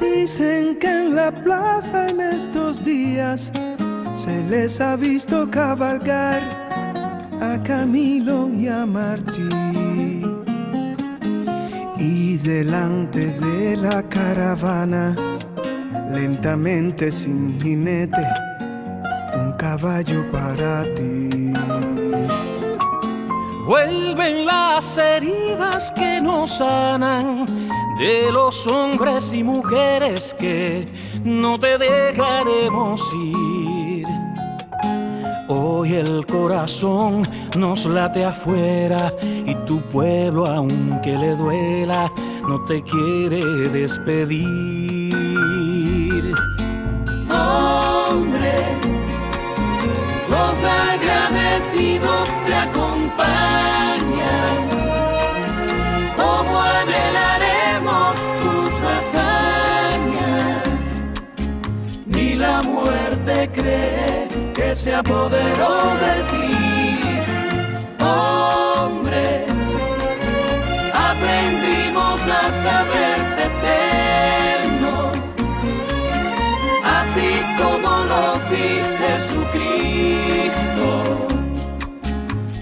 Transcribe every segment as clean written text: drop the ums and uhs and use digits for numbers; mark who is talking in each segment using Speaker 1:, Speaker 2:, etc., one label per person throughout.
Speaker 1: Dicen que en la plaza en estos días se les ha visto cabalgar a Camilo y a Martí. Y delante de la caravana, lentamente sin jinete, un caballo para ti.
Speaker 2: Vuelven las heridas que nos sanan de los hombres y mujeres que no te dejaremos ir. Hoy el corazón nos late afuera y tu pueblo, aunque le duela, no te quiere despedir.
Speaker 3: Hombre, los agradecidos te acompañan. ¿Cómo anhelaremos tus hazañas? Ni la muerte cree que se apoderó de ti. Hombre, aprendimos a saberte eterno, así como lo vi Jesucristo.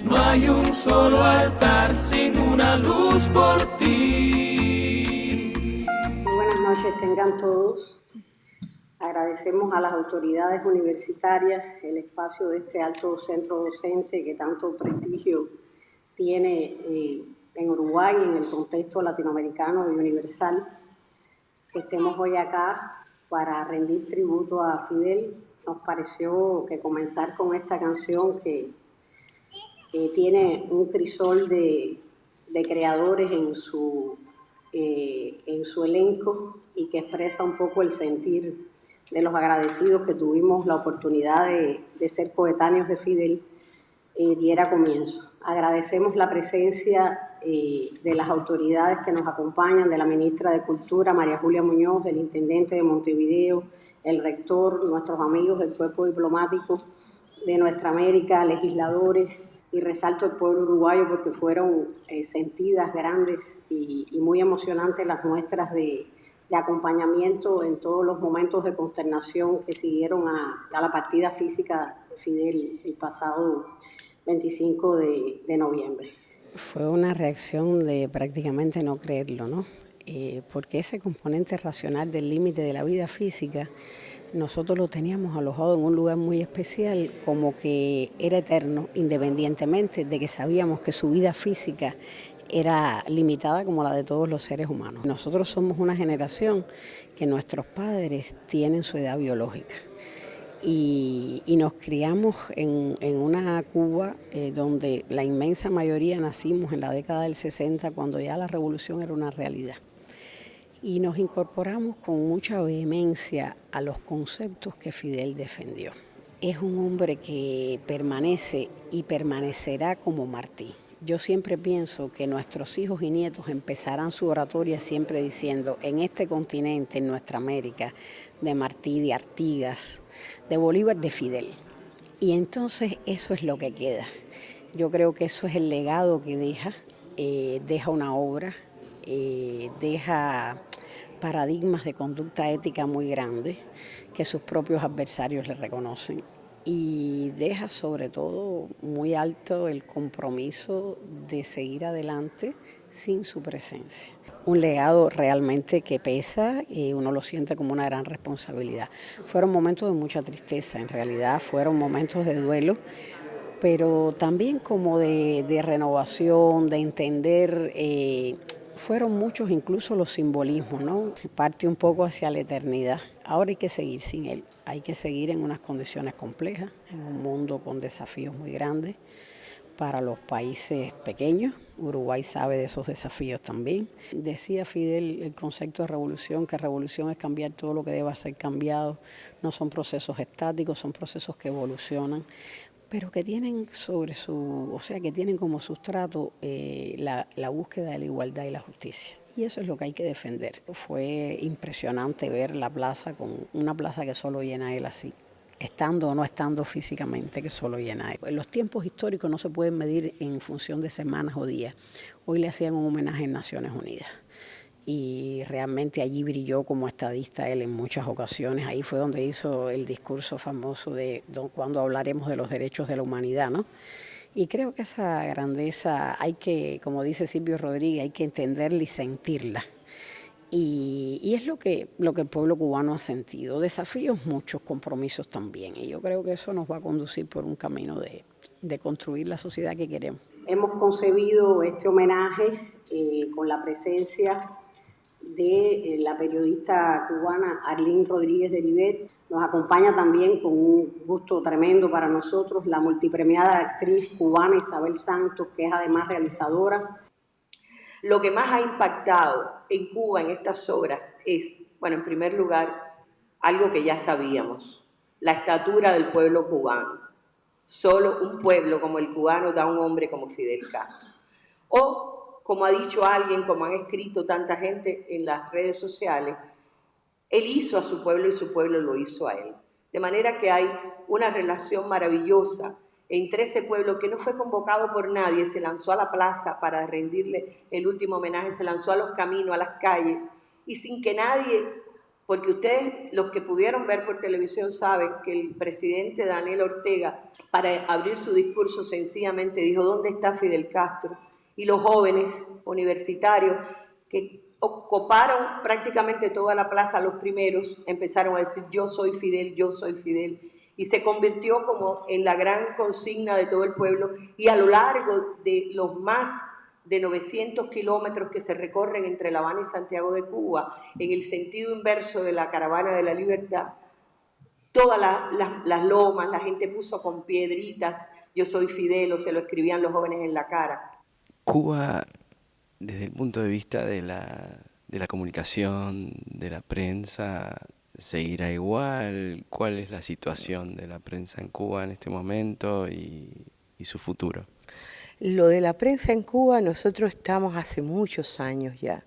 Speaker 3: No hay un solo altar sin una luz por ti.
Speaker 4: Muy buenas noches tengan todos. Agradecemos a las autoridades universitarias el espacio de este alto centro docente que tanto prestigio tiene en Uruguay, en el contexto latinoamericano y universal. Que estemos hoy acá para rendir tributo a Fidel. Nos pareció que comenzar con esta canción que tiene un crisol de creadores en su elenco y que expresa un poco el sentir de los agradecidos que tuvimos la oportunidad de ser coetáneos de Fidel, diera comienzo. Agradecemos la presencia de las autoridades que nos acompañan, de la ministra de Cultura, María Julia Muñoz, del intendente de Montevideo, el rector, nuestros amigos del cuerpo diplomático de nuestra América, legisladores, y resalto el pueblo uruguayo porque fueron sentidas, grandes y muy emocionantes las muestras de acompañamiento en todos los momentos de consternación que siguieron a la partida física de Fidel el pasado 25 de noviembre.
Speaker 5: Fue una reacción de prácticamente no creerlo, ¿no? Porque ese componente racional del límite de la vida física nosotros lo teníamos alojado en un lugar muy especial, como que era eterno, independientemente de que sabíamos que su vida física era limitada como la de todos los seres humanos. Nosotros somos una generación que nuestros padres tienen su edad biológica y nos criamos en una Cuba donde la inmensa mayoría nacimos en la década del 60, cuando ya la revolución era una realidad. Y nos incorporamos con mucha vehemencia a los conceptos que Fidel defendió. Es un hombre que permanece y permanecerá como Martí. Yo siempre pienso que nuestros hijos y nietos empezarán su oratoria siempre diciendo, en este continente, en nuestra América, de Martí, de Artigas, de Bolívar, de Fidel. Y entonces eso es lo que queda. Yo creo que eso es el legado que deja una obra, deja paradigmas de conducta ética muy grandes que sus propios adversarios le reconocen. Y deja sobre todo muy alto el compromiso de seguir adelante sin su presencia. Un legado realmente que pesa y uno lo siente como una gran responsabilidad. Fueron momentos de mucha tristeza, en realidad fueron momentos de duelo, pero también como de renovación, de entender. Fueron muchos incluso los simbolismos, ¿no? Parte un poco hacia la eternidad. Ahora hay que seguir sin él, hay que seguir en unas condiciones complejas, en un mundo con desafíos muy grandes para los países pequeños. Uruguay sabe de esos desafíos también. Decía Fidel el concepto de revolución, que revolución es cambiar todo lo que deba ser cambiado. No son procesos estáticos, son procesos que evolucionan. pero que tienen que tienen como sustrato la búsqueda de la igualdad y la justicia. Y eso es lo que hay que defender. Fue impresionante ver la plaza, con una plaza que solo llena él así, estando o no estando físicamente, que solo llena él. Los tiempos históricos no se pueden medir en función de semanas o días. Hoy le hacían un homenaje en Naciones Unidas. Y realmente allí brilló como estadista él en muchas ocasiones. Ahí fue donde hizo el discurso famoso de cuando hablaremos de los derechos de la humanidad, ¿no? Y creo que esa grandeza hay que, como dice Silvio Rodríguez, hay que entenderla y sentirla. Y es lo que el pueblo cubano ha sentido. Desafíos muchos, compromisos también. Y yo creo que eso nos va a conducir por un camino de construir la sociedad que queremos.
Speaker 4: Hemos concebido este homenaje con la presencia de la periodista cubana Arlene Rodríguez de Libet. Nos acompaña también, con un gusto tremendo para nosotros, la multipremiada actriz cubana Isabel Santos, que es además realizadora.
Speaker 6: Lo que más ha impactado en Cuba en estas obras es, bueno, en primer lugar, algo que ya sabíamos, la estatura del pueblo cubano. Solo un pueblo como el cubano da a un hombre como Fidel Castro. O, como ha dicho alguien, como han escrito tanta gente en las redes sociales, él hizo a su pueblo y su pueblo lo hizo a él. De manera que hay una relación maravillosa entre ese pueblo que no fue convocado por nadie, se lanzó a la plaza para rendirle el último homenaje, se lanzó a los caminos, a las calles, y sin que nadie, porque ustedes, los que pudieron ver por televisión, saben que el presidente Daniel Ortega, para abrir su discurso, sencillamente dijo: ¿dónde está Fidel Castro? Y los jóvenes universitarios que ocuparon prácticamente toda la plaza, los primeros, empezaron a decir: yo soy Fidel, yo soy Fidel. Y se convirtió como en la gran consigna de todo el pueblo, y a lo largo de los más de 900 kilómetros que se recorren entre La Habana y Santiago de Cuba, en el sentido inverso de la Caravana de la Libertad, todas las lomas, la gente puso con piedritas: yo soy Fidel, o se lo escribían los jóvenes en la cara.
Speaker 7: Cuba, desde el punto de vista de la comunicación, de la prensa, ¿seguirá igual? ¿Cuál es la situación de la prensa en Cuba en este momento y su futuro?
Speaker 8: Lo de la prensa en Cuba, nosotros estamos hace muchos años ya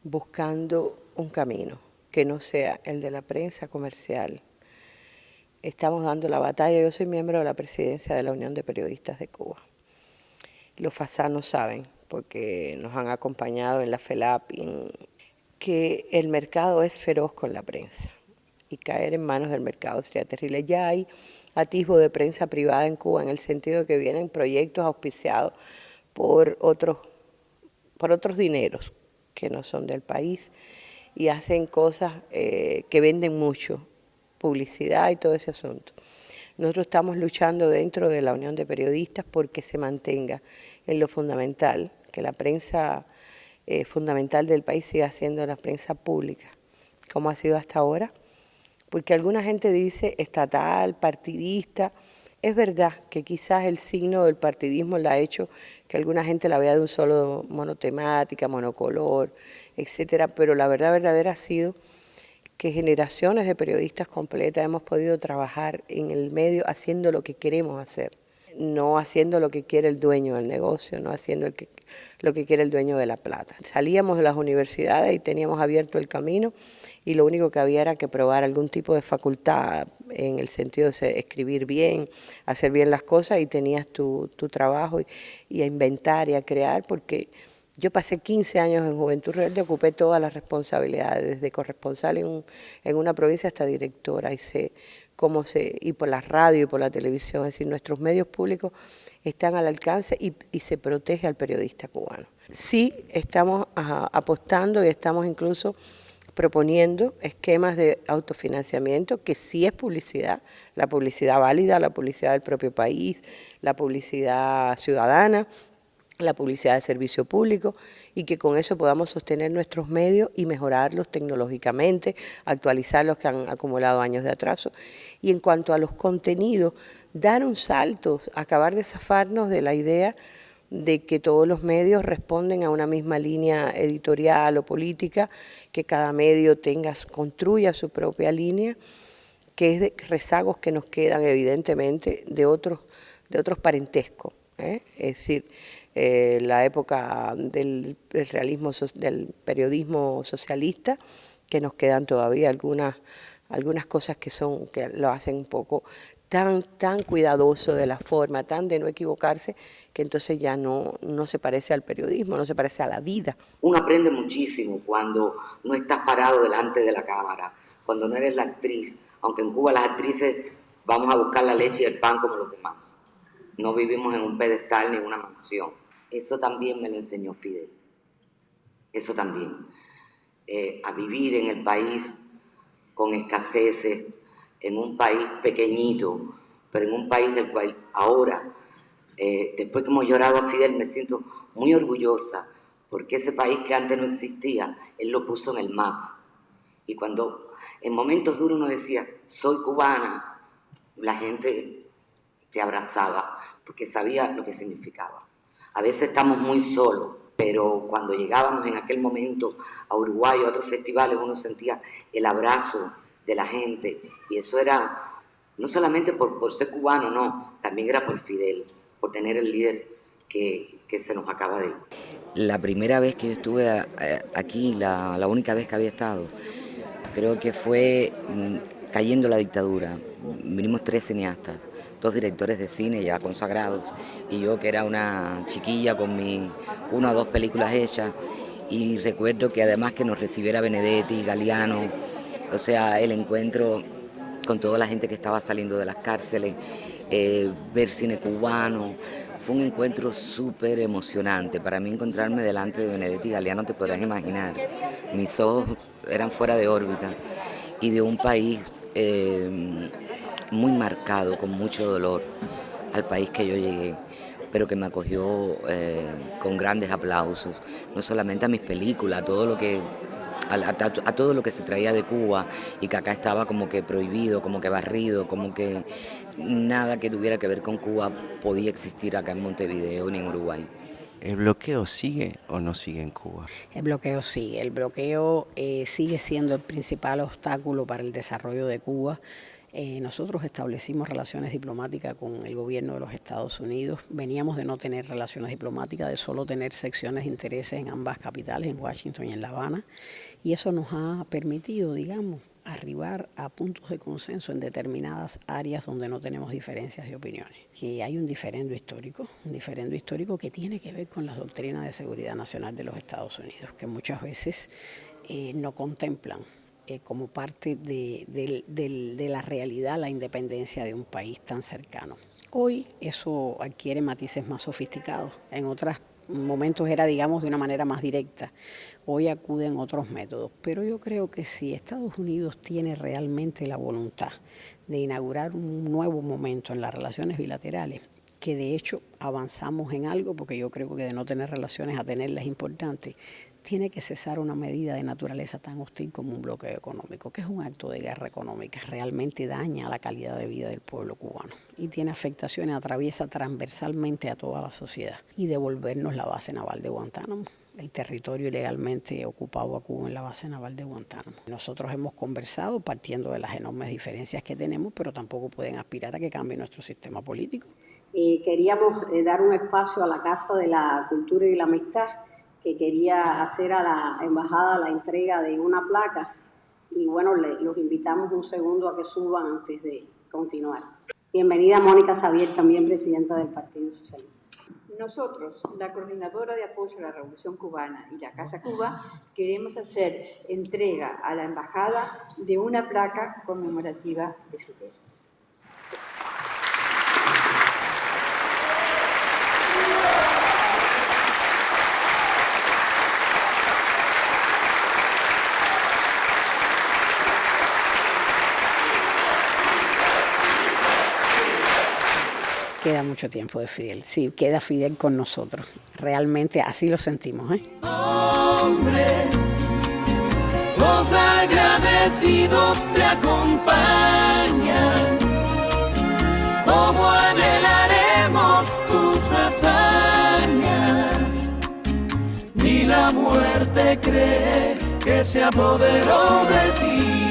Speaker 8: buscando un camino que no sea el de la prensa comercial. Estamos dando la batalla. Yo soy miembro de la presidencia de la Unión de Periodistas de Cuba. Los fasanos saben, porque nos han acompañado en la FELAP, que el mercado es feroz con la prensa, y caer en manos del mercado sería terrible. Ya hay atisbo de prensa privada en Cuba, en el sentido de que vienen proyectos auspiciados por otros dineros que no son del país, y hacen cosas que venden mucho, publicidad y todo ese asunto. Nosotros estamos luchando dentro de la Unión de Periodistas porque se mantenga en lo fundamental, que la prensa fundamental del país siga siendo la prensa pública, como ha sido hasta ahora. Porque alguna gente dice estatal, partidista. Es verdad que quizás el signo del partidismo la ha hecho que alguna gente la vea de un solo monotemática, monocolor, etcétera, pero la verdad verdadera ha sido que generaciones de periodistas completas hemos podido trabajar en el medio haciendo lo que queremos hacer, no haciendo lo que quiere el dueño del negocio, no haciendo lo que quiere el dueño de la plata. Salíamos de las universidades y teníamos abierto el camino, y lo único que había era que probar algún tipo de facultad en el sentido de escribir bien, hacer bien las cosas, y tenías tu trabajo y a inventar y a crear, porque yo pasé 15 años en Juventud Rebelde, ocupé todas las responsabilidades, desde corresponsal en una provincia hasta directora, y por la radio y por la televisión. Es decir, nuestros medios públicos están al alcance y se protege al periodista cubano. Sí, estamos apostando y estamos incluso proponiendo esquemas de autofinanciamiento, que sí es publicidad, la publicidad válida, la publicidad del propio país, la publicidad ciudadana, la publicidad de servicio público, y que con eso podamos sostener nuestros medios y mejorarlos tecnológicamente, actualizar los que han acumulado años de atraso. Y en cuanto a los contenidos, dar un salto, acabar de zafarnos de la idea de que todos los medios responden a una misma línea editorial o política, que cada medio construya su propia línea, que es de rezagos que nos quedan evidentemente de otros parentescos, ¿eh? Es decir, la época del realismo, del periodismo socialista, que nos quedan todavía algunas cosas que lo hacen un poco tan cuidadoso de la forma, tan de no equivocarse, que entonces ya no se parece al periodismo, no se parece a la vida.
Speaker 9: Uno aprende muchísimo cuando no estás parado delante de la cámara, cuando no eres la actriz, aunque en Cuba las actrices vamos a buscar la leche y el pan como los demás. No vivimos en un pedestal ni en una mansión. Eso también me lo enseñó Fidel. Eso también. A vivir en el país con escaseces, en un país pequeñito, pero en un país del cual ahora, después que hemos llorado a Fidel, me siento muy orgullosa, porque ese país que antes no existía, él lo puso en el mapa. Y cuando en momentos duros uno decía, soy cubana, la gente te abrazaba, porque sabía lo que significaba. A veces estamos muy solos, pero cuando llegábamos en aquel momento a Uruguay o a otros festivales, uno sentía el abrazo de la gente, y eso era no solamente por ser cubano, no, también era por Fidel, por tener el líder que se nos acaba de ir.
Speaker 10: La primera vez que yo estuve aquí, la única vez que había estado, creo que fue cayendo la dictadura. Vinimos 3 cineastas, 2 directores de cine ya consagrados, y yo que era una chiquilla con mis 1 o 2 películas hechas, y recuerdo que además que nos recibiera Benedetti, Galeano, o sea, el encuentro con toda la gente que estaba saliendo de las cárceles, ver cine cubano, fue un encuentro súper emocionante. Para mí encontrarme delante de Benedetti y Galeano, te podrás imaginar, mis ojos eran fuera de órbita, y de un país muy marcado, con mucho dolor, al país que yo llegué, pero que me acogió con grandes aplausos, no solamente a mis películas, a todo lo que se traía de Cuba, y que acá estaba como que prohibido, como que barrido, como que nada que tuviera que ver con Cuba podía existir acá en Montevideo ni en Uruguay.
Speaker 7: ¿El bloqueo sigue o no sigue en Cuba?
Speaker 5: El bloqueo sigue. El bloqueo sigue siendo el principal obstáculo para el desarrollo de Cuba. Nosotros establecimos relaciones diplomáticas con el gobierno de los Estados Unidos. Veníamos de no tener relaciones diplomáticas, de solo tener secciones de intereses en ambas capitales, en Washington y en La Habana. Y eso nos ha permitido, digamos, arribar a puntos de consenso en determinadas áreas donde no tenemos diferencias de opiniones. Que hay un diferendo histórico que tiene que ver con las doctrinas de seguridad nacional de los Estados Unidos, que muchas veces no contemplan como parte de la realidad la independencia de un país tan cercano. Hoy eso adquiere matices más sofisticados. En otros momentos era, digamos, de una manera más directa. Hoy acuden otros métodos. Pero yo creo que si Estados Unidos tiene realmente la voluntad de inaugurar un nuevo momento en las relaciones bilaterales, que de hecho avanzamos en algo, porque yo creo que de no tener relaciones a tenerlas es importante, tiene que cesar una medida de naturaleza tan hostil como un bloqueo económico, que es un acto de guerra económica, realmente daña la calidad de vida del pueblo cubano y tiene afectaciones, atraviesa transversalmente a toda la sociedad, y devolvernos la base naval de Guantánamo, el territorio ilegalmente ocupado a Cuba en la base naval de Guantánamo. Nosotros hemos conversado partiendo de las enormes diferencias que tenemos, pero tampoco pueden aspirar a que cambie nuestro sistema político.
Speaker 4: Queríamos dar un espacio a la Casa de la Cultura y la Amistad, que quería hacer a la embajada la entrega de una placa, y bueno, los invitamos un segundo a que suban antes de continuar. Bienvenida Mónica Xavier, también presidenta del Partido Socialista.
Speaker 11: Nosotros, la Coordinadora de Apoyo a la Revolución Cubana y la Casa Cuba, queremos hacer entrega a la embajada de una placa conmemorativa de Fidel.
Speaker 5: Queda mucho tiempo de Fidel, sí, queda Fidel con nosotros. Realmente así lo sentimos,
Speaker 3: Hombre, los agradecidos te acompañan. ¿Cómo anhelaremos tus hazañas? Ni la muerte cree que se apoderó de ti.